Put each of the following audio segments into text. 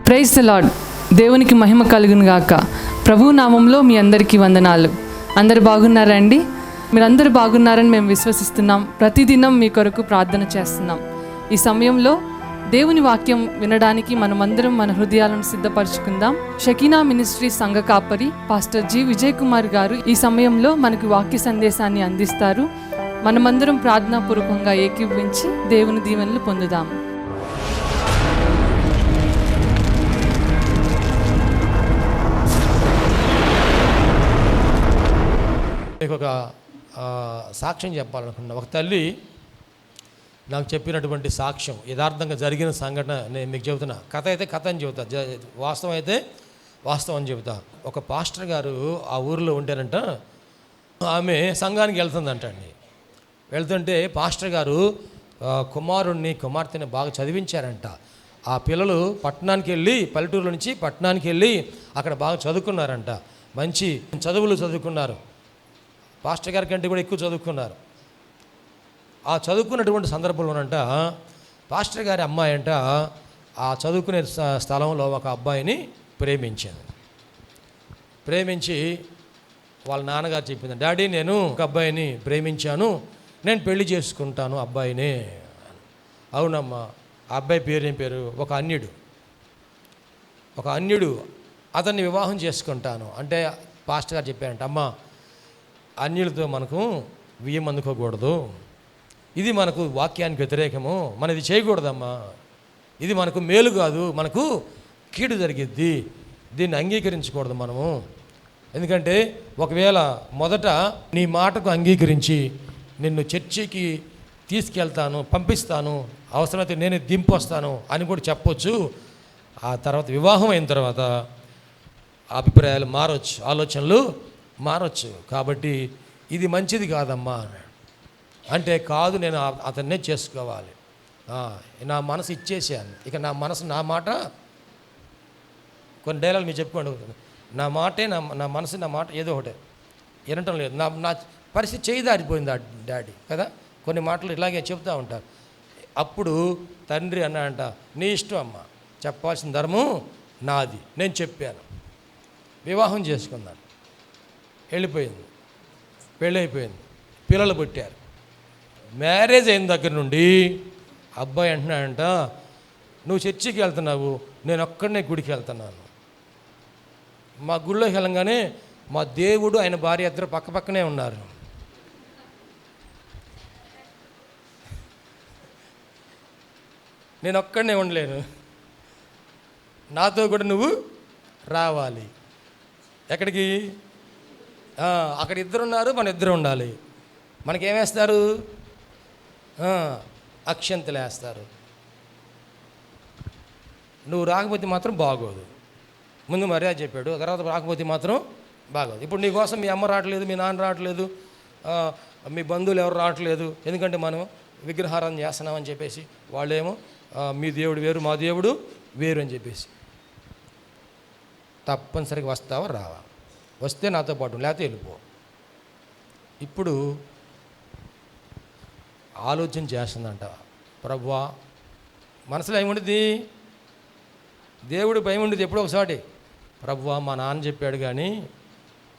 Praise the lord. దేవునికి మహిమ కలుగును గాక. ప్రభు నామంలో మీ అందరికీ వందనాలు. అందరు బాగున్నారండి? మీరందరూ బాగున్నారని మేము విశ్వసిస్తున్నాం. ప్రతిదినం మీ కొరకు ప్రార్థన చేస్తున్నాం. ఈ సమయంలో దేవుని వాక్యం వినడానికి మనమందరం మన హృదయాలను సిద్ధపరచుకుందాం. షకీనా మినిస్ట్రీ సంఘ కాపరి పాస్టర్ జి విజయ్ కుమార్ గారు ఈ సమయంలో మనకు వాక్య సందేశాన్ని అందిస్తారు. మనమందరం ప్రార్థనాపూర్వకంగా ఏకీభవించి దేవుని దీవెనలు పొందుదాము. మీకు ఒక సాక్ష్యం చెప్పాలనుకున్నా. ఒక తల్లి నాకు చెప్పినటువంటి సాక్ష్యం, యథార్థంగా జరిగిన సంఘటన నేను మీకు చెబుతున్నా. కథ అయితే కథ అని చెబుతా, వాస్తవం అయితే వాస్తవం అని చెబుతా. ఒక పాస్టర్ గారు ఆ ఊరిలో ఉంటేనంట, ఆమె సంఘానికి వెళ్తుందంట అండి. వెళ్తుంటే పాస్టర్ గారు కుమార్తెని బాగా చదివించారంట. ఆ పిల్లలు పట్టణానికి వెళ్ళి, పల్లెటూరు నుంచి పట్టణానికి వెళ్ళి అక్కడ బాగా చదువుకున్నారంట. మంచి చదువులు చదువుకున్నారు. పాస్టర్ గారి కంటే కూడా ఎక్కువ చదువుకున్నారు. ఆ చదువుకున్నటువంటి సందర్భంలోనంట పాస్టర్ గారి అమ్మాయి అంట ఆ చదువుకునే స్థలంలో ఒక అబ్బాయిని ప్రేమించి వాళ్ళ నాన్నగారు చెప్పింది, డాడీ నేను ఒక అబ్బాయిని ప్రేమించాను, నేను పెళ్లి చేసుకుంటాను అబ్బాయిని. అవునమ్మా. ఆ అబ్బాయి పేరు ఏం పేరు? ఒక అన్యుడు అతన్ని వివాహం చేసుకుంటాను అంటే పాస్టర్ గారు చెప్పారంట, అమ్మ అన్యులతో మనకు బియ్యం అందుకోకూడదు, ఇది మనకు వాక్యానికి వ్యతిరేకము, మనం ఇది చేయకూడదమ్మా, ఇది మనకు మేలు కాదు, మనకు కీడు జరిగిద్ది, దీన్ని అంగీకరించకూడదు మనము. ఎందుకంటే ఒకవేళ మొదట నీ మాటకు అంగీకరించి నిన్ను చర్చికి తీసుకెళ్తాను, పంపిస్తాను, అవసరమైతే నేనే దింపొస్తాను అని కూడా చెప్పొచ్చు. ఆ తర్వాత వివాహం అయిన తర్వాత అభిప్రాయాలు మారొచ్చు, ఆలోచనలు మారొచ్చు. కాబట్టి ఇది మంచిది కాదమ్మా అన్నాడు. అంటే కాదు, నేను అతన్నే చేసుకోవాలి, నా మనసు ఇచ్చేసాను, ఇక నా మనసు నా మాట. కొన్ని డైలాగ్ మీరు చెప్పుకోండి, నా మాటే నా మనసు నా మాట ఏదో ఒకటే వినటం లేదు, నా పరిస్థితి చేయి దారిపోయింది డాడీ కదా. కొన్ని మాటలు ఇలాగే చెప్తూ ఉంటారు. అప్పుడు తండ్రి అన్నాడంట, నీ ఇష్టం అమ్మ, చెప్పాల్సిన ధర్మం నాది, నేను చెప్పాను, వివాహం చేసుకున్నాను. వెళ్ళిపోయింది, పెళ్ళి అయిపోయింది, పిల్లలు పుట్టారు. మ్యారేజ్ అయిన దగ్గర నుండి అబ్బాయి అంటున్నాడంట, నువ్వు చర్చికి వెళ్తున్నావు, నేను ఒక్కడనే గుడికి వెళ్తున్నాను. మా గుడిలోకి వెళ్ళంగానే మా దేవుడు ఆయన భార్య ఇద్దరు పక్కనే ఉన్నారు. నేను ఒక్కడనే ఉండలేను, నాతో కూడా నువ్వు రావాలి. ఎక్కడికి? అక్కడ ఇద్దరు ఉన్నారు, మన ఇద్దరు ఉండాలి. మనకేమేస్తారు? అక్షంతలు వేస్తారు. నువ్వు రాకపోతే మాత్రం బాగోదు. ముందు మర్యాద చెప్పాడు, తర్వాత రాకపోతే మాత్రం బాగోదు. ఇప్పుడు నీ కోసం మీ అమ్మ రావట్లేదు, మీ నాన్న రావట్లేదు, మీ బంధువులు ఎవరు రావట్లేదు, ఎందుకంటే మనం విగ్రహారాధన చేస్తున్నామని చెప్పేసి, వాళ్ళేమో మీ దేవుడు వేరు, మా దేవుడు వేరు అని చెప్పేసి. తప్పనిసరిగా వస్తావా రావా? వస్తే నాతో పాటు, లేకపోతే వెళ్ళిపో. ఇప్పుడు ఆలోచన చేస్తుందంట, ప్రభువా, మనసులో ఏముండిద్ది? దేవుడు భయం ఉండేది ఎప్పుడో ఒకసారి. ప్రభువా, మా నాన్న చెప్పాడు కానీ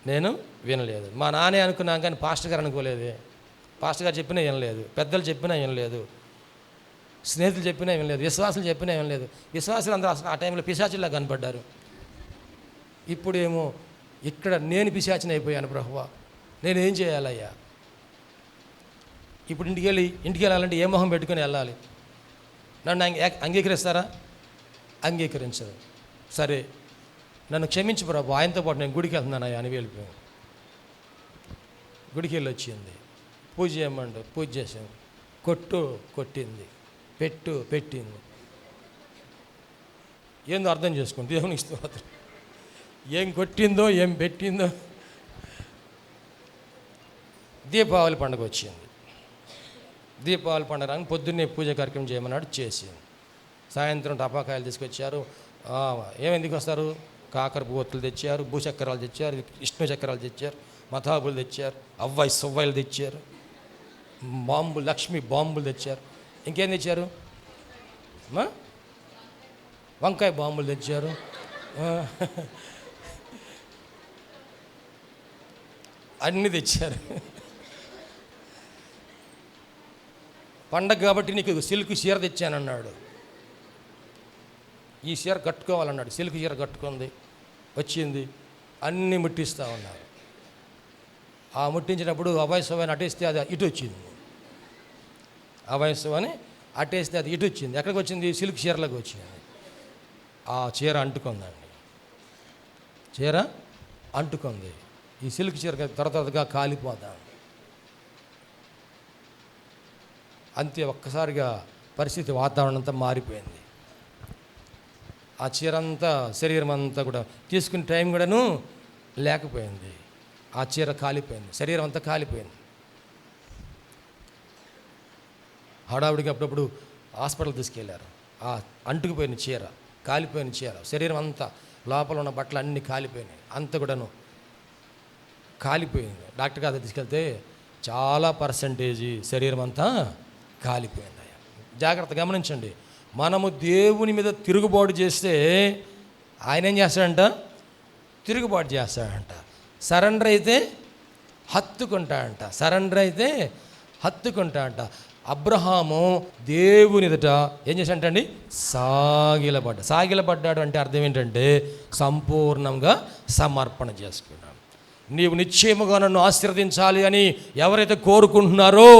నేను వినలేదు, మా నాన్నే అనుకున్నాను కానీ పాస్టర్ గారు అనుకోలేదు, పాస్టర్ గారు చెప్పినా వినలేదు, పెద్దలు చెప్పినా వినలేదు, స్నేహితులు చెప్పినా వినలేదు, విశ్వాసులు చెప్పినా వినలేదు. విశ్వాసులు అందరూ ఆ టైంలో పిశాచుల్లా కనపడ్డారు. ఇప్పుడేమో ఇక్కడ నేను పిశాచిని అయిపోయాను. ప్రభువా, నేనేం చేయాలయ్యా? ఇప్పుడు ఇంటికి వెళ్ళాలంటే ఏ మొహం పెట్టుకొని వెళ్ళాలి? నన్ను అంగీకరిస్తారా? అంగీకరించరు. సరే నన్ను క్షమించు ప్రభు, ఆయనతో పాటు నేను గుడికి వెళ్తున్నానయ్యా అని వెళ్ళిపోయాను. గుడికి వెళ్ళి వచ్చింది, పూజ చేయమండు, పూజ చేసాము, కొట్టింది, పెట్టింది. ఏందో అర్థం చేసుకోండి, దేవునికి స్తోత్రం. ఏం కొట్టిందో ఏం పెట్టిందో. దీపావళి పండుగ వచ్చింది. దీపావళి పండుగ పొద్దున్నే పూజ కార్యక్రమం చేయమన్నాడు, చేసింది. సాయంత్రం టపాకాయలు తీసుకొచ్చారు. ఏమెందుకు వస్తారు? కాకర పువ్వులు తెచ్చారు, భూచక్రాలు తెచ్చారు, విష్ణు చక్రాలు తెచ్చారు, మతాబులు తెచ్చారు, అవ్వాయి సువ్వాయిలు తెచ్చారు, లక్ష్మీ బాంబులు తెచ్చారు. ఇంకేం తెచ్చారు? వంకాయ బాంబులు తెచ్చారు. అన్నీ తెచ్చారు. పండగ కాబట్టి నీకు సిల్క్ చీర తెచ్చానన్నాడు. ఈ చీర కట్టుకోవాలన్నాడు. సిల్క్ చీర కట్టుకుంది, వచ్చింది, అన్నీ ముట్టిస్తూ ఉన్నారు. ఆ ముట్టించినప్పుడు అభయస్వామి అటేస్తే అది ఇటు వచ్చింది. అభయస్వామి అటేస్తే అది ఇటు వచ్చింది. ఎక్కడికి వచ్చింది? సిల్క్ చీరలోకి వచ్చింది. ఆ చీర అంటుకుందండి. చీర అంటుకుంది. ఈ సిల్క్ చీర త్వరగా కాలిపోతాం. అంతే, ఒక్కసారిగా పరిస్థితి, వాతావరణం అంతా మారిపోయింది. ఆ చీర అంతా, శరీరం అంతా కూడా తీసుకునే టైం కూడాను లేకపోయింది. ఆ చీర కాలిపోయింది, శరీరం అంతా కాలిపోయింది. హడావుడికి అప్పుడప్పుడు హాస్పిటల్ తీసుకెళ్ళారు. ఆ అంటుకుపోయిన చీర, కాలిపోయిన చీర, శరీరం అంతా, లోపల ఉన్న బట్టలు అన్నీ కాలిపోయినాయి. అంత కూడాను కాలిపోయింది. డాక్టర్ గారు తీసుకెళ్తే చాలా పర్సంటేజీ శరీరం అంతా కాలిపోయింది. జాగ్రత్త గమనించండి. మనము దేవుని మీద తిరుగుబాటు చేస్తే ఆయన ఏం చేస్తాడంట? తిరుగుబాటు చేస్తాడంట. సరెండర్ అయితే హత్తుకుంటాడంట. సరెండర్ అయితే హత్తుకుంటాడంట. అబ్రహాము దేవుని ఎదుట ఏం చేశాడంటండి? సాగిలపడ్డాడు. అంటే అర్థం ఏంటంటే సంపూర్ణంగా సమర్పణ చేసుకున్నాడు. నీవు నిశ్చయముగా నన్ను ఆశీర్వదించాలి అని ఎవరైతే కోరుకుంటున్నారో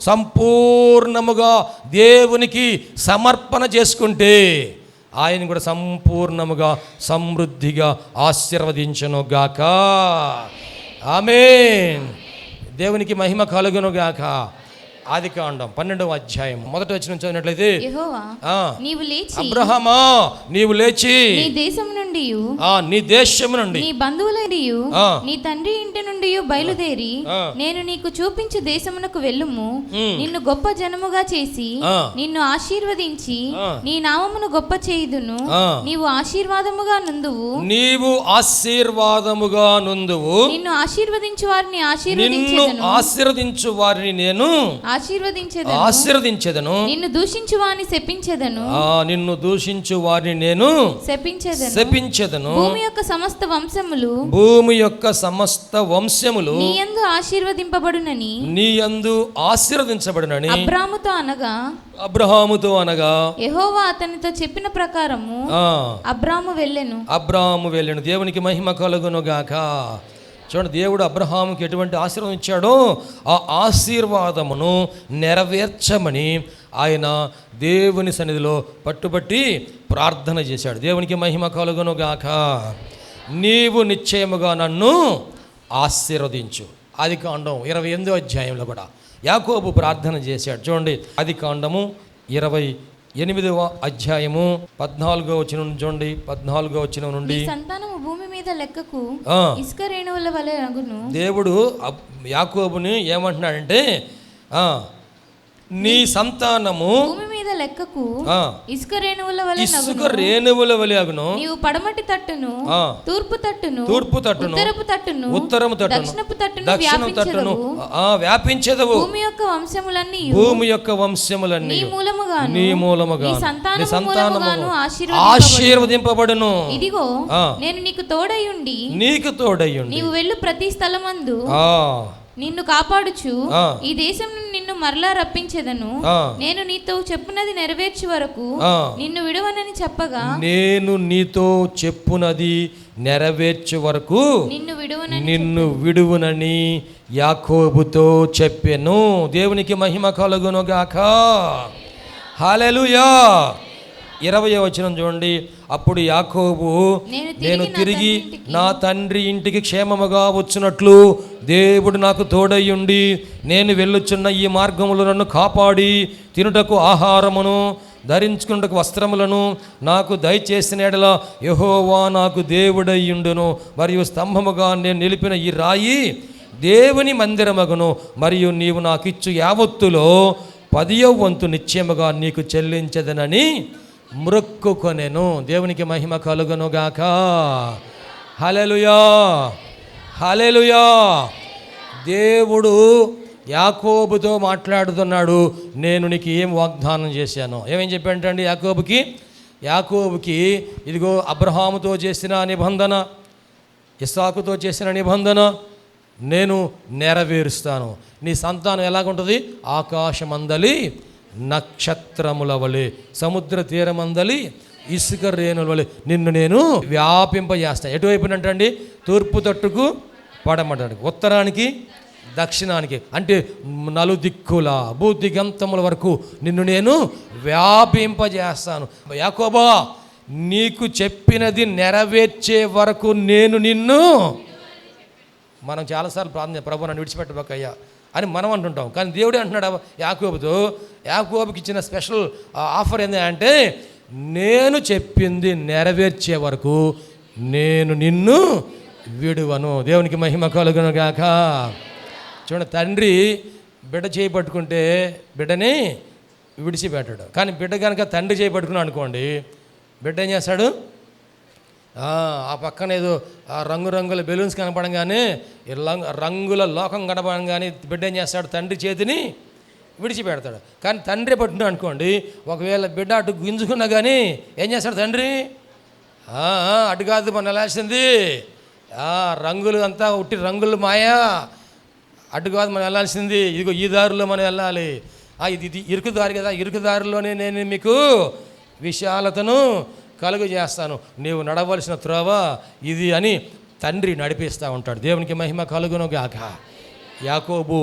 సంపూర్ణముగా దేవునికి సమర్పణ చేసుకుంటే ఆయన కూడా సంపూర్ణముగా సమృద్ధిగా ఆశీర్వదించునుగాక. ఆమేన్. దేవునికి మహిమ కలుగునుగాక. ఆదికాండం 12వ అధ్యాయం 1వ వచనం చదివినట్లయితే, యెహోవా నీవు లేచి అబ్రహామా నీవు లేచి నీ దేశం నుండి నీ దేశము నుండి నీ బంధువుల నీ తండ్రి ఇంటి నుండి బయలుదేరి నేను నీకు చూపించు దేశమునకు వెళ్ళుము. నిన్ను గొప్ప జనముగా చేసి నిన్ను ఆశీర్వదించి నీ నామమును గొప్ప చేయుదును. నీవు ఆశీర్వాదముగా నుందువు. నిన్ను ఆశీర్వదించు వారిని నేను ఆశీర్వదించెదను. నిన్ను దూషించు వారిని నేను శపించెదను. భూమి యొక్క సమస్త వంశములు నీ యందు ఆశీర్వదించబడునని అబ్రాహాముతో అనగా యెహోవా అతనితో చెప్పిన ప్రకారము అబ్రాము వెళ్ళెను. దేవునికి మహిమ కలుగును గాక. చూడండి, దేవుడు అబ్రహాముకి ఎటువంటి ఆశీర్వాదం ఇచ్చాడో ఆ ఆశీర్వాదమును నెరవేర్చమని ఆయన దేవుని సన్నిధిలో పట్టుబట్టి ప్రార్థన చేశాడు. దేవునికి మహిమ కలుగును గాక. నీవు నిశ్చయముగా నన్ను ఆశీర్వదించు. ఆదికాండం 28వ అధ్యాయంలో కూడా యాకోబు ప్రార్థన చేశాడు. చూడండి, ఆదికాండము 28వ అధ్యాయము 14వ వచనం చూడండి. 14వ వచనం నుండి, సంతానము భూమి మీద లెక్కకు ఇసుక రేణువుల వలె అగును. దేవుడు యాకోబుని ఏమంటున్నాడంటే, నీ సంతానము భూమి మీద లెక్కకు ఇసుక రేణువుల వలె అగును. నీవు పడమటి తట్టును, తూర్పు తట్టును, ఉత్తరము తట్టును, దక్షిణపు తట్టును వ్యాపించెదవు. భూమి యొక్క వంశములన్నీ నీ మూలముగా నీ సంతానము ఆశీర్వదింపబడును. ఇదిగో నేను నీకు తోడయుండి నీవు వెళ్ళు ప్రతి స్థలమందు నిన్ను కాపాడుచు ఈ దేశం నిన్ను మరలా రప్పించెదను. నేను నీతో చెప్పునది నెరవేర్చు వరకు నిన్ను విడువనని చెప్పగా, నేను నీతో చెప్పునది నెరవేర్చు వరకు నిన్ను విడువనని యాకోబుతో చెప్పెను. దేవునికి మహిమ కలుగును గాక. హల్లెలూయా. 20వ వచనం చూడండి. అప్పుడు యాకోబు, నేను తిరిగి నా తండ్రి ఇంటికి క్షేమముగా వచ్చునట్లు దేవుడు నాకు తోడయ్యుండి నేను వెళ్ళుచున్న ఈ మార్గములు నన్ను కాపాడి తినుటకు ఆహారమును ధరించుకున్నటకు వస్త్రములను నాకు దయచేసిన ఎడల యెహోవా నాకు దేవుడయ్యుండును. మరియు స్తంభముగా నేను నిలిపిన ఈ రాయి దేవుని మందిరమగును. మరియు నీవు నాకిచ్చు యావత్తులో 10వ వంతు నిశ్చయముగా నీకు చెల్లించదనని మ్రొక్కుకొనెను. దేవునికి మహిమ కలుగును గాక. హల్లెలూయా, హల్లెలూయా. దేవుడు యాకోబుతో మాట్లాడుతున్నాడు. నేను నీకు ఏం వాగ్దానం చేశాను? ఏమేం చెప్పాడంటే యాకోబుకి, యాకోబుకి ఇదిగో అబ్రహాముతో చేసిన నిబంధన, ఇస్సాకుతో చేసిన నిబంధన నేను నెరవేరుస్తాను. నీ సంతానం ఎలాగుంటుంది? ఆకాశమందలి నక్షత్రముల వలె, సముద్ర తీరమందలి ఇసుక రేణుల వలె నిన్ను నేను వ్యాపింపజేస్తాను. ఎటువైపునంటండి? తూర్పు తట్టుకు పడమటానికి, ఉత్తరానికి దక్షిణానికి, అంటే నలుదిక్కుల భూదిగంతముల వరకు నిన్ను నేను వ్యాపింపజేస్తాను. యాకోబా, నీకు చెప్పినది నెరవేర్చే వరకు నేను నిన్ను. మనం చాలాసార్లు ప్రార్థన, ప్రభు నన్ను విడిచిపెట్టబోకయ్యా అని మనం అంటుంటాం. కానీ దేవుడే అంటున్నాడు యాకోబుతో, యాకోబుకి ఇచ్చిన స్పెషల్ ఆఫర్ ఏంటంటే, నేను చెప్పింది నెరవేర్చే వరకు నేను నిన్ను విడువను. దేవునికి మహిమ కలుగును గాక. చూడండి, తండ్రి బిడ్డ చేపట్టుకుంటే బిడ్డని విడిచిపెట్టాడు. కానీ బిడ్డ కనుక తండ్రి చేపట్టుకున్నాడు అనుకోండి, బిడ్డ ఏం చేస్తాడు? ఆ పక్కన ఏదో రంగురంగుల బెలూన్స్ కనపడంగానే, రంగుల లోకం కనపడంగానే బిడ్డ ఏం చేస్తాడు? తండ్రి చేతిని విడిచిపెడతాడు. కానీ తండ్రి పట్టుకున్నాడు అనుకోండి, ఒకవేళ బిడ్డ అటు గుంజుకున్నా కానీ ఏం చేస్తాడు తండ్రి? అటు కాదు మనం వెళ్ళాల్సింది, రంగులు అంతా ఉట్టి రంగులు మాయా, అటు కాదు మనం వెళ్ళాల్సింది, ఇదిగో ఈ దారిలో మనం వెళ్ళాలి. ఇది ఇరుకు దారి కదా, ఇరుకు దారిలోనే నేను మీకు విశాలతను కలుగు చేస్తాను, నీవు నడవలసిన త్రోవ ఇది అని తండ్రి నడిపిస్తూ ఉంటాడు. దేవునికి మహిమ కలుగును గాక. యాకోబు,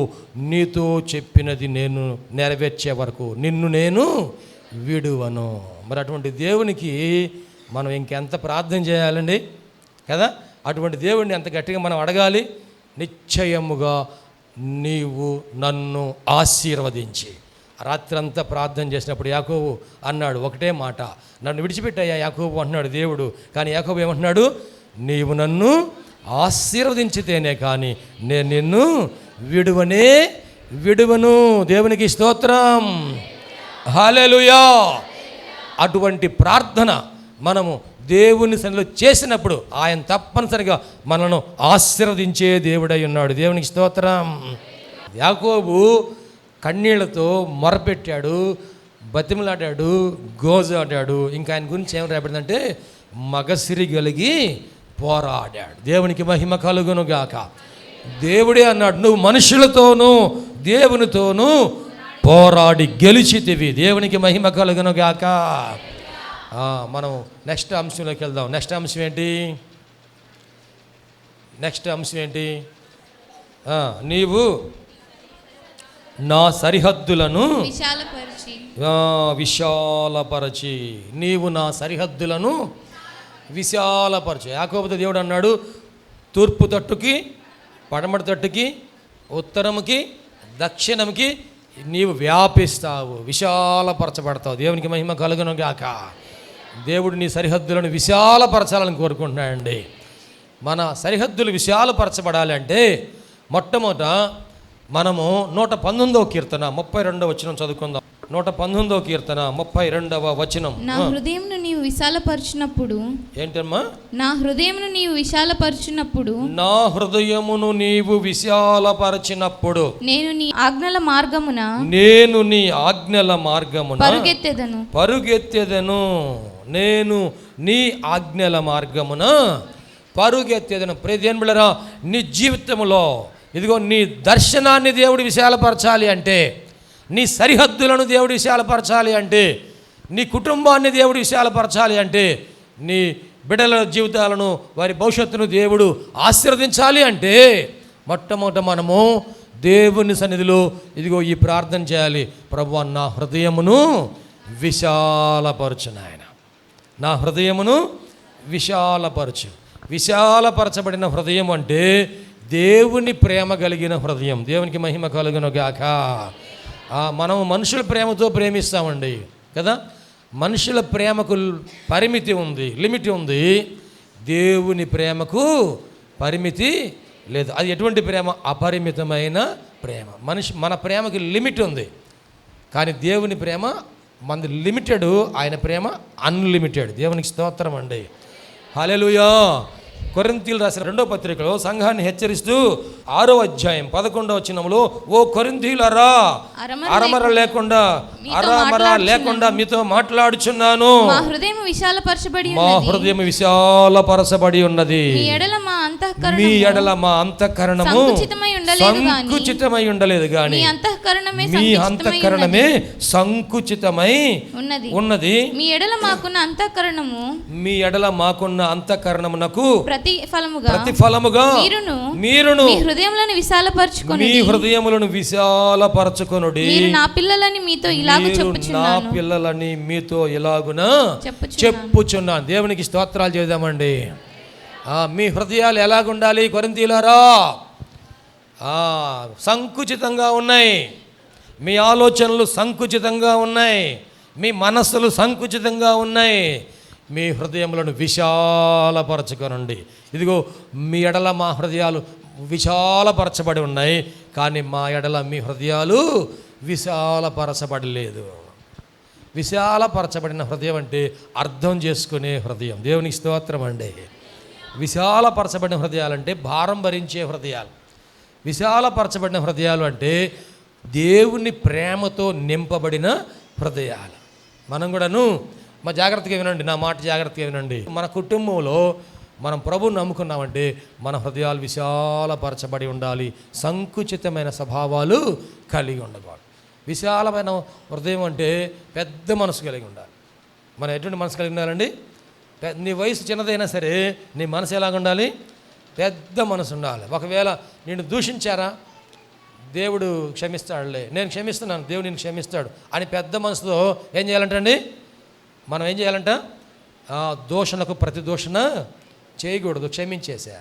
నీతో చెప్పినది నేను నెరవేర్చే వరకు నిన్ను నేను విడువను. మరి అటువంటి దేవునికి మనం ఇంకెంత ప్రార్థన చేయాలండి కదా? అటువంటి దేవుడిని ఎంత గట్టిగా మనం అడగాలి? నిశ్చయముగా నీవు నన్ను ఆశీర్వదించి. రాత్రంతా ప్రార్థన చేసినప్పుడు యాకోబు అన్నాడు ఒకటే మాట, నన్ను విడిచిపెట్టాయా యాకోబు అంటున్నాడు దేవుడు. కానీ యాకోబు ఏమంటున్నాడు? నీవు నన్ను ఆశీర్వదించితేనే కానీ నేను నిన్ను విడువను. దేవునికి స్తోత్రం, హల్లెలూయా. అటువంటి ప్రార్థన మనము దేవుని సన్నిధిలో చేసినప్పుడు ఆయన తప్పనిసరిగా మనను ఆశీర్వదించే దేవుడై ఉన్నాడు. దేవునికి స్తోత్రం. యాకోబు కన్నీళ్లతో మొరపెట్టాడు, బతిమలాడాడు, గోజాడాడు. ఇంకా ఆయన గురించి ఏం రాబడిందంటే, మగసిరి కలిగి పోరాడాడు. దేవునికి మహిమ కలుగును గాక. దేవుడే అన్నాడు, నువ్వు మనుషులతోనూ దేవునితోనూ పోరాడి గెలిచితివి. దేవునికి మహిమ కలుగును గాక. మనం నెక్స్ట్ అంశంలోకి వెళ్దాం. నెక్స్ట్ అంశం ఏంటి? నీవు నా సరిహద్దులను విశాలపరచి, నీవు నా సరిహద్దులను విశాలపరచు. యాకోబుతో దేవుడు అన్నాడు, తూర్పు తట్టుకి, పడమటి తట్టుకి, ఉత్తరముకి, దక్షిణముకి నీవు వ్యాపిస్తావు, విశాలపరచబడతావు. దేవునికి మహిమ కలుగును గాక. దేవుడు నీ సరిహద్దులను విశాలపరచాలని కోరుకుంటున్నాడండి. మన సరిహద్దులు విశాలపరచబడాలంటే మొట్టమొదట మనము 119వ కీర్తన 32వ వచనం చదువుకుందాం. 119వ కీర్తన 32వ వచనం. నా హృదయమును నీవు విశాలపరచినప్పుడు. ఏంటమ్మా? నా హృదయమును నీవు విశాలపరచినప్పుడు. నా హృదయమును నీవు విశాలపరచినప్పుడు నేను నీ ఆజ్ఞల మార్గమున పరుగెత్తెదను. నేను నీ ఆజ్ఞల మార్గమున పరుగెత్తెదను. ప్రియదేవులారా, నీ జీవితంలో ఇదిగో నీ దర్శనాన్ని దేవుడు విశాలపరచాలి అంటే, నీ సరిహద్దులను దేవుడు విశాలపరచాలి అంటే, నీ కుటుంబాన్ని దేవుడు విశాలపరచాలి అంటే, నీ బిడ్డల జీవితాలను, వారి భవిష్యత్తును దేవుడు ఆశీర్వదించాలి అంటే, మొట్టమొదట మనము దేవుని సన్నిధిలో ఇదిగో ఈ ప్రార్థన చేయాలి. ప్రభువా, నా హృదయమును విశాలపరచు నాయన, నా హృదయమును విశాలపరచు. విశాలపరచబడిన హృదయం అంటే దేవుని ప్రేమ కలిగిన హృదయం. దేవునికి మహిమ కలుగును గాక. మనం మనుషుల ప్రేమతో ప్రేమిస్తామండి కదా. మనుషుల ప్రేమకు పరిమితి ఉంది, లిమిట్ ఉంది. దేవుని ప్రేమకు పరిమితి లేదు. అది ఎటువంటి ప్రేమ? అపరిమితమైన ప్రేమ. మన ప్రేమకి లిమిట్ ఉంది, కానీ దేవుని ప్రేమ మనది లిమిటెడ్, ఆయన ప్రేమ అన్లిమిటెడ్. దేవునికి స్తోత్రం అండి, హల్లెలూయా. కొరింథీయులు రాసిన 2వ పత్రికలో సంఘాన్ని హెచ్చరిస్తూ 6వ అధ్యాయం 11వ వచనంలో, ఓ కొరింథీయులారా, అరమర లేకుండా మీతో మాట్లాడుచున్నాను. మా హృదయం విశాలపరచబడి ఉన్నది. మీ ఎడల మా అంతఃకరణము సంకుచితమై ఉండలేదు గాని మీ అంతఃకరణమే సంకుచితమై ఉన్నది. మీ ఎడల మాకున్న అంతఃకరణమునకు ప్రతిఫలముగా మీరును మీ హృదయములను విశాలపరచుకొనుడి. నా పిల్లలని మీతో ఇలాగున చెప్పుచున్నాను. దేవునికి స్తోత్రాలు చేద్దామండి. మీ హృదయాలు ఎలాగుండాలి కొరింథీయులారా? సంకుచితంగా ఉన్నాయి. మీ ఆలోచనలు సంకుచితంగా ఉన్నాయి. మీ మనస్సులు సంకుచితంగా ఉన్నాయి. మీ హృదయములను విశాలపరచుకొనండి. ఇదిగో మీ ఎడల మా హృదయాలు విశాలపరచబడి ఉన్నాయి, కానీ మా ఎడల మీ హృదయాలు విశాలపరచబడలేదు. విశాలపరచబడిన హృదయం అంటే అర్థం చేసుకునే హృదయం. దేవునికి స్తోత్రం అండి. విశాలపరచబడిన హృదయాలంటే భారం భరించే హృదయాలు. విశాలపరచబడిన హృదయాలు అంటే దేవుని ప్రేమతో నింపబడిన హృదయాలు. మనం కూడాను జాగ్రత్తగా వినండి, నా మాట జాగ్రత్తగా వినండి. మన కుటుంబంలో మనం ప్రభువుని నమ్ముకున్నామంటే మన హృదయాలు విశాలపరచబడి ఉండాలి. సంకుచితమైన స్వభావాలు కలిగి ఉండకూడదు. విశాలమైన హృదయం అంటే పెద్ద మనసు కలిగి ఉండాలి. మనం ఎటువంటి మనసు కలిగి ఉండాలండి? నీ వయసు చిన్నదైనా సరే నీ మనసు ఎలాగ ఉండాలి? పెద్ద మనసు ఉండాలి. ఒకవేళ నేను దూషించారా, దేవుడు క్షమిస్తాడులే, నేను క్షమిస్తున్నాను, దేవుడు నేను క్షమిస్తాడు అని పెద్ద మనసుతో ఏం చేయాలంటండి? మనం ఏం చేయాలంట? దూషణకు ప్రతి దూషణ చేయకూడదు, క్షమించేసా.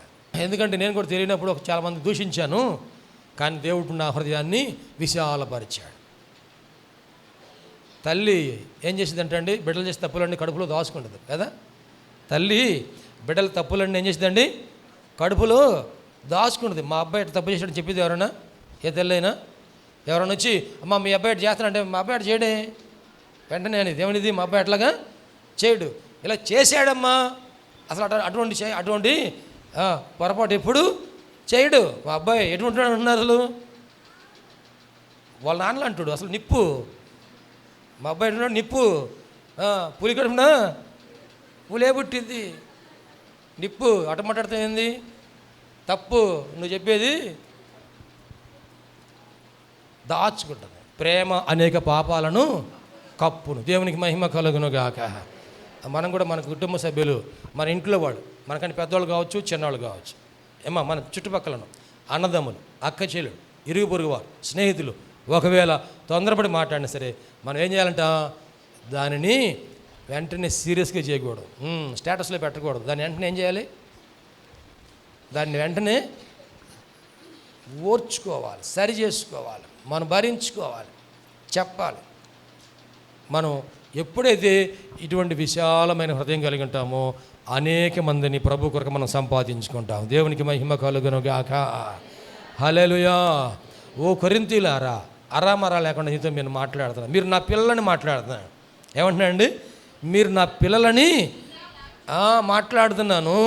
ఎందుకంటే నేను కూడా తెలియనప్పుడు చాలామంది దూషించాను, కానీ దేవుడు నా హృదయాన్ని విశాలపరిచాడు. తల్లి ఏం చేసిందంటండి? బిడ్డలు చేసే తప్పులన్నీ కడుపులో దాచుకుంటుంది కదా. తల్లి బిడ్డల తప్పులన్నీ ఏం చేసిందండి? కడుపులో దాచుకుంటుంది. మా అబ్బాయి తప్పు చేసాడని చెప్పేది ఎవరైనా? ఏ తల్లైనా ఎవరైనా వచ్చి అమ్మ మీ అబ్బాయి చేస్తానంటే మా అబ్బాయి చేయడే వెంటనే అనేది ఏమనేది? మా అబ్బాయి అట్లాగా చేయడు, ఇలా చేశాడమ్మా, అసలు అటువంటి పొరపాటు ఎప్పుడు చేయడు. మా అబ్బాయి ఎటువంటి అంటున్నారు? అసలు వాళ్ళ నాన్నలు అంటాడు అసలు నిప్పు. మా అబ్బాయి అంటున్నాడు నిప్పు. పులి కడుపునా పులే పుట్టింది, నిప్పు అట మాట్లాడుతుంది. తప్పు నువ్వు చెప్పేది. దాచుకుంటుంది. ప్రేమ అనేక పాపాలను కప్పును. దేవునికి మహిమ కలుగును గాక. మనం కూడా మన కుటుంబ సభ్యులు, మన ఇంట్లో వాళ్ళు, మనకని పెద్దవాళ్ళు కావచ్చు, చిన్నవాళ్ళు కావచ్చు, మన చుట్టుపక్కలను అన్నదమ్ములు, అక్క చెల్లెలు, ఇరుగు పొరుగు వారు, స్నేహితులు ఒకవేళ తొందరపడి మాట్లాడినా సరే మనం ఏం చేయాలంట? దానిని వెంటనే సీరియస్గా చేయకూడదు, స్టేటస్లో పెట్టకూడదు. దాన్ని వెంటనే ఏం చేయాలి? దాన్ని వెంటనే ఓర్చుకోవాలి, సరి చేసుకోవాలి, మనం భరించుకోవాలి, చెప్పాలి. మనం ఎప్పుడైతే ఇటువంటి విశాలమైన హృదయం కలిగి ఉంటామో అనేక మందిని ప్రభు కొరకు మనం సంపాదించుకుంటాం. దేవునికి మహిమ కలుగును గాక. హల్లెలూయా. ఓ కొరింథీయులారా, అరామరా లేకుండా నీతో నేను మాట్లాడుతున్నాను. మీరు నా పిల్లలని మాట్లాడుతున్నాను. ఏమంటున్నానండి? మీరు నా పిల్లలని మాట్లాడుతున్నాను.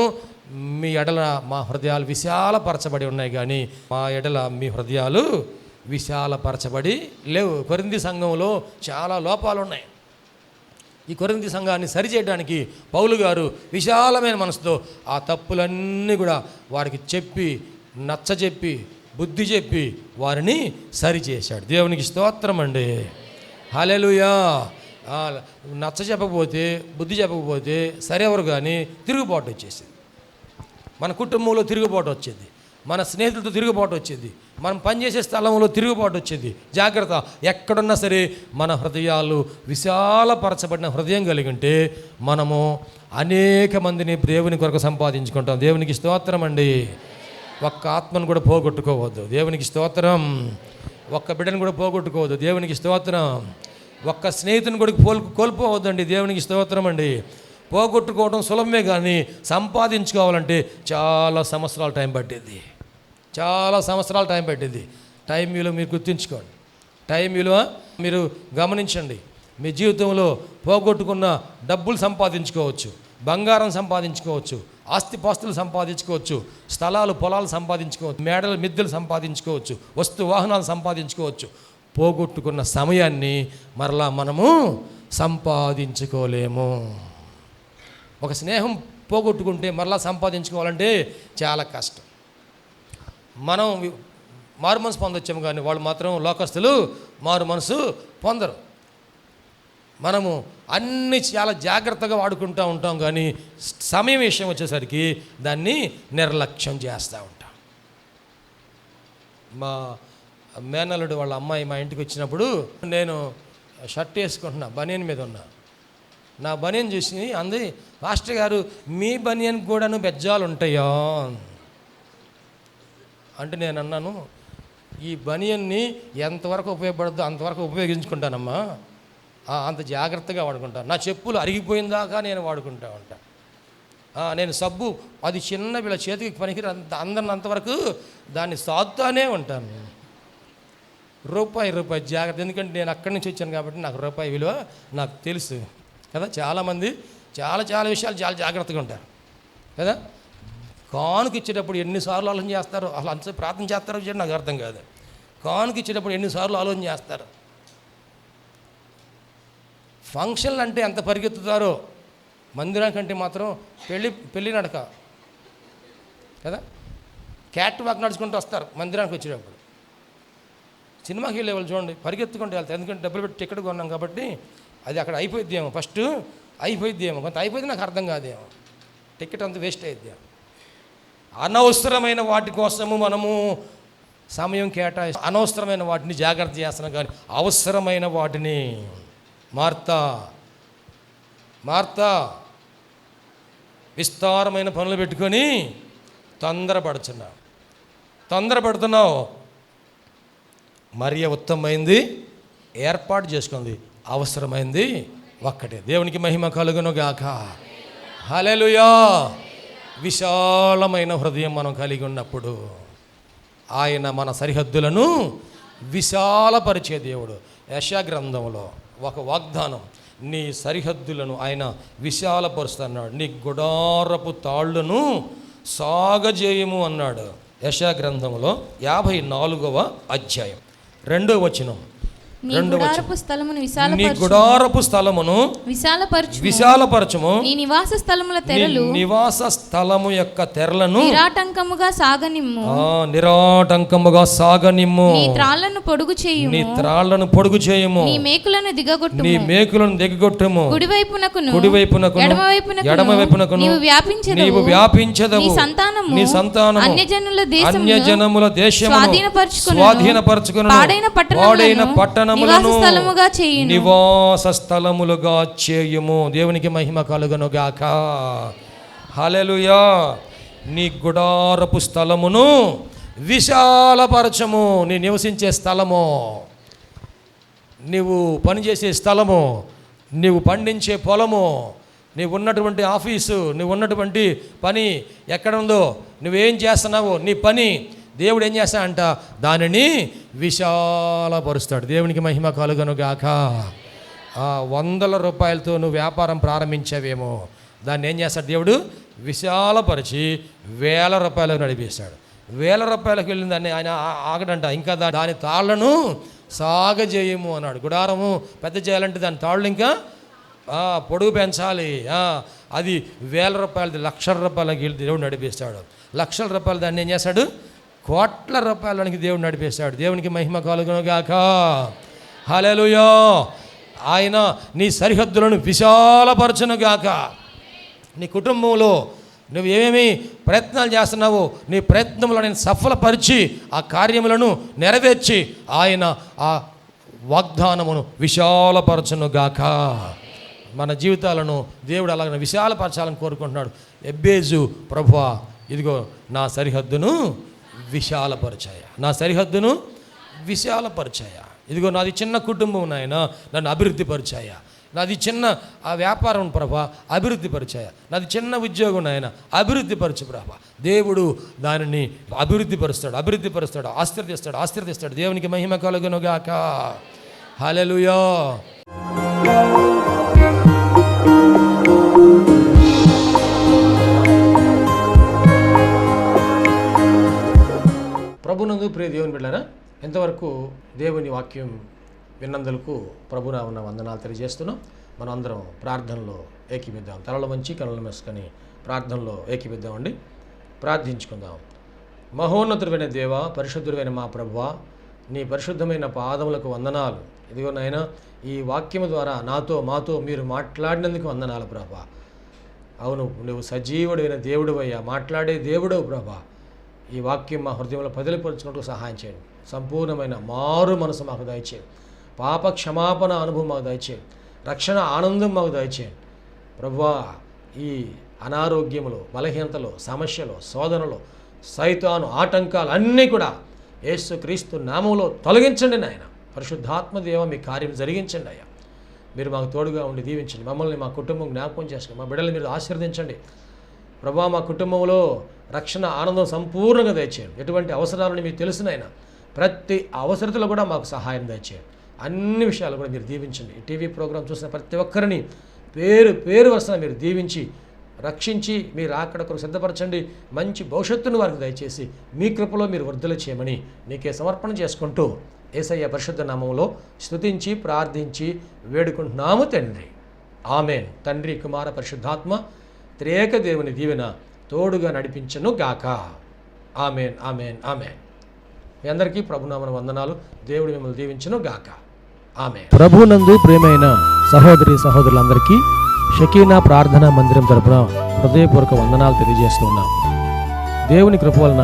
మీ ఎడల మా హృదయాలు విశాలపరచబడి ఉన్నాయి, కానీ మా ఎడల మీ హృదయాలు విశాలపరచబడి లేవు. కొరింథీ సంఘంలో చాలా లోపాలు ఉన్నాయి. ఈ కొరింథీ సంఘాన్ని సరిచేయడానికి పౌలు గారు విశాలమైన మనసుతో ఆ తప్పులన్నీ కూడా వారికి చెప్పి, నచ్చజెప్పి, బుద్ధి చెప్పి వారిని సరిచేశాడు. దేవునికి స్తోత్రం అండి. హల్లెలూయా. నచ్చ చెప్పకపోతే, బుద్ధి చెప్పకపోతే సరెవరు కానీ తిరుగుబాటు వచ్చేసింది. మన కుటుంబంలో తిరుగుబాటు వచ్చేది, మన స్నేహితులతో తిరుగుబాటు వచ్చేది, మనం పనిచేసే స్థలంలో తిరుగుబాటు వచ్చేది. జాగ్రత్త. ఎక్కడున్నా సరే మన హృదయాలు విశాలపరచబడిన హృదయం కలిగి ఉంటే మనము అనేక మందిని దేవుని కొరకు సంపాదించుకుంటాం. దేవునికి స్తోత్రం అండి. ఒక్క ఆత్మను కూడా పోగొట్టుకోవద్దు. దేవునికి స్తోత్రం. ఒక్క బిడ్డను కూడా పోగొట్టుకోవద్దు. దేవునికి స్తోత్రం. ఒక్క స్నేహితుని కూడా కోల్పోవద్దండి. దేవునికి స్తోత్రం అండి. పోగొట్టుకోవడం సులభమే, కానీ సంపాదించుకోవాలంటే చాలా సంవత్సరాలు టైం పట్టింది. చాలా సంవత్సరాలు టైం పట్టింది. టైం విలువ మీరు గుర్తుంచుకోండి. టైం విలువ మీరు గమనించండి. మీ జీవితంలో పోగొట్టుకున్న డబ్బులు సంపాదించుకోవచ్చు, బంగారం సంపాదించుకోవచ్చు, ఆస్తిపాస్తులు సంపాదించుకోవచ్చు, స్థలాలు పొలాలు సంపాదించుకోవచ్చు, మేడలు మిద్దెలు సంపాదించుకోవచ్చు, వస్తు వాహనాలు సంపాదించుకోవచ్చు. పోగొట్టుకున్న సమయాన్ని మరలా మనము సంపాదించుకోలేము. ఒక స్నేహం పోగొట్టుకుంటే మరలా సంపాదించుకోవాలంటే చాలా కష్టం. మనం మారు మనసు పొందొచ్చాము, కానీ వాళ్ళు మాత్రం లోకస్తులు మారు మనసు పొందరు. మనము అన్నీ చాలా జాగ్రత్తగా వాడుకుంటూ ఉంటాం, కానీ సమయం విషయం వచ్చేసరికి దాన్ని నిర్లక్ష్యం చేస్తూ ఉంటాం. మా మేనల్లుడు వాళ్ళ అమ్మాయి మా ఇంటికి వచ్చినప్పుడు నేను షర్ట్ వేసుకుంటున్నా, బనియన్ మీద ఉన్నా. నా బనియన్ చూసి అంది, మాస్టర్ గారు మీ బనియన్ కూడాను బెజ్జాలు ఉంటాయా అంటే నేను అన్నాను, ఈ బనియన్ని ఎంతవరకు ఉపయోగపడుతుందో అంతవరకు ఉపయోగించుకుంటానమ్మా, అంత జాగ్రత్తగా వాడుకుంటాను. నా చెప్పులు అరిగిపోయిన దాకా నేను వాడుకుంటా ఉంటా. నేను సబ్బు అది చిన్న వీళ్ళ చేతికి పనికి అంతవరకు దాన్ని సాదుతానే ఉంటాను. రూపాయి జాగ్రత్త, ఎందుకంటే నేను అక్కడి నుంచి వచ్చాను కాబట్టి నాకు రూపాయి విలువ నాకు తెలుసు కదా. చాలామంది చాలా విషయాలు చాలా జాగ్రత్తగా ఉంటారు కదా. కానుక ఇచ్చేటప్పుడు ఎన్నిసార్లు ఆలోచన చేస్తారు, అసలు అంత ప్రార్థన చేస్తారో నాకు అర్థం కాదు. కానుక ఇచ్చేటప్పుడు ఎన్నిసార్లు ఆలోచన చేస్తారు. ఫంక్షన్లు అంటే ఎంత పరిగెత్తుతారో, మందిరానికంటే మాత్రం పెళ్ళి నడక కదా. క్యాట్ వాక్ నడుచుకుంటూ వస్తారు మందిరానికి వచ్చేటప్పుడు. సినిమాకి వెళ్ళే వాళ్ళు చూడండి పరిగెత్తుకుంటూ వెళ్తారు, ఎందుకంటే డబ్బులు పెట్టి టికెట్ కొన్నాం కాబట్టి అది అక్కడ అయిపోయిద్దేమో, ఫస్ట్ అయిపోయిద్దేమో, కొంత అయిపోయింది నాకు అర్థం కాదేమో, టికెట్ అంతా వేస్ట్ అయిద్దేమో. అనవసరమైన వాటి కోసము మనము సమయం కేటాయిస్తాం, అనవసరమైన వాటిని జాగ్రత్త చేస్తున్నాం, కానీ అవసరమైన వాటిని మార్తా విస్తారమైన పనులు పెట్టుకొని తొందరపడుతున్నావు. మరియ ఉత్తమమైంది ఏర్పాటు చేసుకుంది, అవసరమైంది ఒక్కటే. దేవునికి మహిమ కలుగును గాక. హల్లెలూయా. విశాలమైన హృదయం మనం కలిగి ఉన్నప్పుడు ఆయన మన సరిహద్దులను విశాలపరిచే దేవుడు. యెషయా గ్రంథంలో ఒక వాగ్దానం, నీ సరిహద్దులను ఆయన విశాలపరుస్తున్నాడు, నీ గుడారపు తాళ్లను సాగజేయము అన్నాడు. యెషయా గ్రంథంలో 54వ అధ్యాయం 2వ వచనం. నీ గుడారపు స్థలమును విశాలపరచుము, నీ నివాస స్థలముల తెరలు, నివాస స్థలము యొక్క తెరలను నిరాటంకముగా సాగనిమ్ము, నీ త్రాళ్లను పొడుగు చేయుము, నీ మేకులను దిగగొట్టుము, కుడివైపునకు ఎడమవైపునకు నీవు వ్యాపించెదవు, నీ సంతానము అన్యజనముల దేశమును స్వాధీనపరచుకొనును, పాడైన పట్టణములను నివాస స్థలములుగా చేయుము. దేవునికి మహిమ కలుగును గాక. హల్లెలూయా. నీ గుడారపు స్థలమును విశాలపరచము. నీ నివసించే స్థలము, నీవు పనిచేసే స్థలము, నీవు పండించే పొలము, నీవు ఉన్నటువంటి ఆఫీసు, నువ్వు ఉన్నటువంటి పని ఎక్కడ ఉందో, నువ్వేం చేస్తున్నావో నీ పని, దేవుడు ఏం చేస్తాడంట, దానిని విశాలపరుస్తాడు. దేవునికి మహిమ కలుగును గాక. 100 రూపాయలతో నువ్వు వ్యాపారం ప్రారంభించావేమో, దాన్ని ఏం చేస్తాడు దేవుడు, విశాలపరిచి 1000 రూపాయలకు నడిపిస్తాడు. 1000 రూపాయలకు వెళ్ళిన దాన్ని ఆయన ఆగడంట, ఇంకా దాని తాళ్లను సాగజేయము అన్నాడు. గుడారము పెద్ద చేయాలంటే దాని తాళ్ళు ఇంకా పొడుగు పెంచాలి. అది 1000 రూపాయలది 1,00,000 రూపాయలకి దేవుడు నడిపిస్తాడు. 1,00,000 రూపాయలు దాన్ని ఏం చేస్తాడు, కోట్ల రూపాయలకి దేవుడు నడిపిస్తాడు. దేవునికి మహిమ కలుగును గాక. హల్లెలూయా. ఆయన నీ సరిహద్దులను విశాలపరచును గాక. నీ కుటుంబంలో నువ్వు ఏమేమి ప్రయత్నాలు చేస్తున్నావో, నీ ప్రయత్నంలో నేను సఫలపరిచి ఆ కార్యములను నెరవేర్చి ఆయన ఆ వాగ్దానమును విశాలపరచును గాక. మన జీవితాలను దేవుడు అలాగ విశాలపరచాలని కోరుకుంటున్నాడు. ఎబ్బేజు, ప్రభువా ఇదిగో నా సరిహద్దును విశాలపరిచాయ, నా సరిహద్దును విశాలపరిచాయ. ఇదిగో నాది చిన్న కుటుంబం నాయన, నన్ను అభివృద్ధి పరిచాయ. నాది చిన్న వ్యాపారం ప్రభా, అభివృద్ధి పరిచాయ. నాది చిన్న ఉద్యోగం నాయన, అభివృద్ధి పరచు ప్రభా. దేవుడు దానిని అభివృద్ధి పరుస్తాడు, ఆశీర్వదిస్తాడు. దేవునికి మహిమ కలుగును గాక. హల్లెలూయా. ప్రభునందు ప్రియ దేవుని బిడ్డలారా, ఎంతవరకు దేవుని వాక్యం విన్నందులకు ప్రభునామమున వందనాలు తెలియజేస్తున్నాం. మనం అందరం ప్రార్థనలో ఏకీపిద్దాం. తలలు వంచి కనులు మూసుకొని ప్రార్థనలో ఏకీపిద్దామండి. ప్రార్థించుకుందాం. మహోన్నతుడైన దేవ, పరిశుద్ధుడైన మా ప్రభువా, నీ పరిశుద్ధమైన పాదములకు వందనాలు. ఇదిగో నాయనా, ఈ వాక్యము ద్వారా మాతో మీరు మాట్లాడినందుకు వందనాలు ప్రభువా. అవును, నువ్వు సజీవుడైన దేవుడువయ్యా, మాట్లాడే దేవుడవు ప్రభా. ఈ వాక్యం మా హృదయంలో పదిలిపరుచుకుంటూ సహాయం చేయండి. సంపూర్ణమైన మారు మనసు మాకు దయచేయండి. పాప క్షమాపణ అనుభవం మాకు దయచేయండి. రక్షణ ఆనందం మాకు దయచేయండి ప్రభువా. ఈ అనారోగ్యములు, బలహీనతలు, సమస్యలు, శోధనలు, సైతాను ఆటంకాలు అన్నీ కూడా యేసుక్రీస్తు నామములో తొలగించండి నాయన. పరిశుద్ధాత్మ దేవ, మీ కార్యం జరిగించండి అయ్యా. మీరు మాకు తోడుగా ఉండి దీవించండి. మమ్మల్ని, మా కుటుంబం జ్ఞాపకం చేసుకోండి. మా బిడ్డలు మీరు ఆశీర్వదించండి ప్రభువా. మా కుటుంబంలో రక్షణ ఆనందం సంపూర్ణంగా దయచేయండి. ఎటువంటి అవసరాలని మీకు తెలుసునైనా ప్రతి అవసరతలో కూడా మాకు సహాయం దయచేయండి. అన్ని విషయాలు కూడా మీరు దీవించండి. ఈ టీవీ ప్రోగ్రాం చూసిన ప్రతి ఒక్కరిని పేరు వరుసన మీరు దీవించి రక్షించి మీరు అక్కడ కొరకు సిద్ధపరచండి. మంచి భవిష్యత్తును వారికి దయచేసి మీ కృపలో మీరు వర్ధలు చేయమని నీకే సమర్పణ చేసుకుంటూ యేసయ్య పరిశుద్ధ నామములో స్తుతించి ప్రార్థించి వేడుకుంటున్నాము తండ్రి. ఆమెన్. తండ్రి, కుమార, పరిశుద్ధాత్మ త్రియేక దేవుని దీవెన తోడుగా నడిపించను గాక. Amen, amen, amen. మీ అందరికీ ప్రభునామన వందనాలు. దేవుడు మిమ్మల్ని దీవించను గాక. ఆమెన్. ప్రభునందు ప్రియమైన సహోదరి సహోదరులందరికీ షకీనా ప్రార్థనా మందిరం తరపున హృదయపూర్వక వందనాలు తెలియజేస్తున్నాం. దేవుని కృప వలన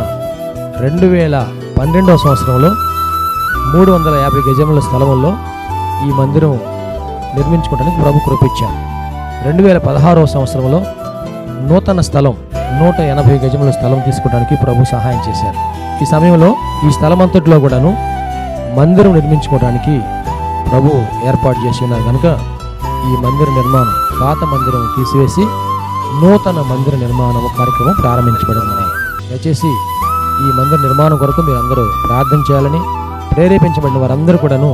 2012వ సంవత్సరంలో 350 గజముల స్థలంలో ఈ మందిరం నిర్మించుకోవడానికి ప్రభు కృపించారు. 2016వ సంవత్సరంలో నూతన స్థలం 180 గజముల స్థలం తీసుకోవడానికి ప్రభు సహాయం చేశారు. ఈ సమయంలో ఈ స్థలం అంతటిలో కూడాను మందిరం నిర్మించుకోవడానికి ప్రభు ఏర్పాటు చేసి ఉన్నారు కనుక ఈ మందిర నిర్మాణం, పాత మందిరం తీసివేసి నూతన మందిర నిర్మాణం కార్యక్రమం ప్రారంభించబడిందని దయచేసి ఈ మందిర నిర్మాణం కొరకు మీరు అందరూ ప్రార్థన చేయాలని, ప్రేరేపించబడిన వారందరూ కూడాను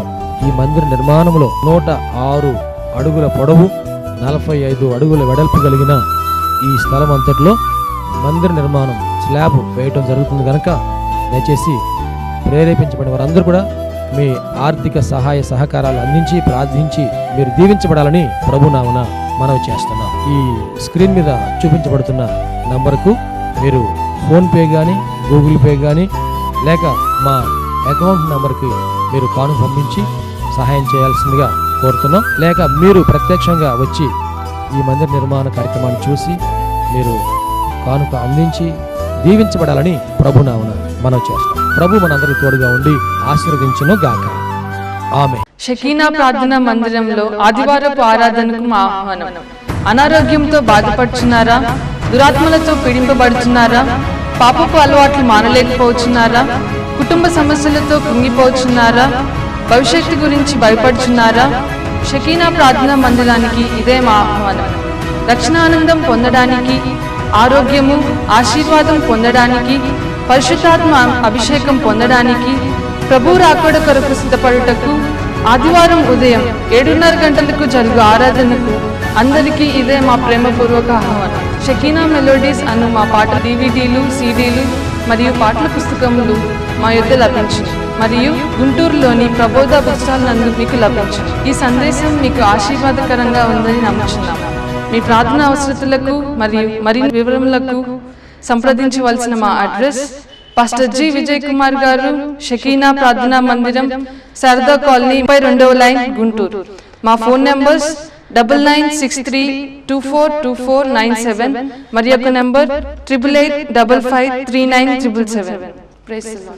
ఈ మందిర నిర్మాణంలో 106 అడుగుల పొడవు, 45 అడుగుల వెడల్పు కలిగిన ఈ స్థలం అంతట్లో మందిర నిర్మాణం స్లాబ్ వేయటం జరుగుతుంది కనుక దయచేసి ప్రేరేపించబడిన వారందరూ కూడా మీ ఆర్థిక సహాయ సహకారాలు అందించి ప్రార్థించి మీరు దీవించబడాలని ప్రభునామమున మనవి చేస్తున్నాం. ఈ స్క్రీన్ మీద చూపించబడుతున్న నంబర్కు మీరు ఫోన్పే కానీ, గూగుల్ పే కానీ, లేక మా అకౌంట్ నెంబర్కి మీరు కానుక పంపించి సహాయం చేయాల్సిందిగా కోరుతున్నాం. లేక మీరు ప్రత్యక్షంగా వచ్చి ఈ మందిర నిర్మాణ కార్యక్రమాన్ని చూసి మీరు కానుక అందించి దీవించబడాలని ప్రభునామమున మనం చేస్తాం. ప్రభు మనందరికీ తోడుగా ఉండి ఆశీర్వదించును గాక. ఆమె. షకీనా ప్రార్థనా మందిరంలో ఆదివారపు ఆరాధనకు మా ఆహ్వానం. అనారోగ్యంతో బాధపడుచున్నారా? దురాత్మలతో పీడింపబడుచున్నారా? పాపపు అలవాట్లు మానలేకపోతున్నారా? కుటుంబ సమస్యలతో కృంగిపోతున్నారా? భవిష్యత్తు గురించి భయపడుచున్నారా? షకీనా ప్రార్థనా మందిరానికి ఇదే మా ఆహ్వానం. రక్షణానందం పొందడానికి, ఆరోగ్యము, ఆశీర్వాదం పొందడానికి, పరిశుద్ధాత్మ అభిషేకం పొందడానికి, ప్రభు రాకడ కొరకు సిద్ధపడుటకు ఆదివారం ఉదయం 7:30 గంటలకు జరుగు ఆరాధనకు అందరికీ ఇదే మా ప్రేమపూర్వక ఆహ్వానం. షకీనా మెలోడీస్ అను మా పాట DVDలు, CDలు మరియు పాటల పుస్తకములు మా యొద్ద లభించును మరియు గుంటూరులోని ప్రబోధ బుక్స్టాల్ నందు మీకు లభించును. ఈ సందేశం మీకు ఆశీర్వాదకరంగా ఉందని నమ్ముచున్నాం. మీ ప్రార్థన అవసరతలకు మరియు మరిన్ని వివరములకు సంప్రదించవలసిన మా address pastor G. Vijay Kumar గారు, షకీనా ప్రార్థనా మందిరం, శారదా కాలనీ, 32వ లైన్, గుంటూరు. మా ఫోన్ నంబర్స్ 9963242497 మరియు ఒక నంబర్ 8885539777.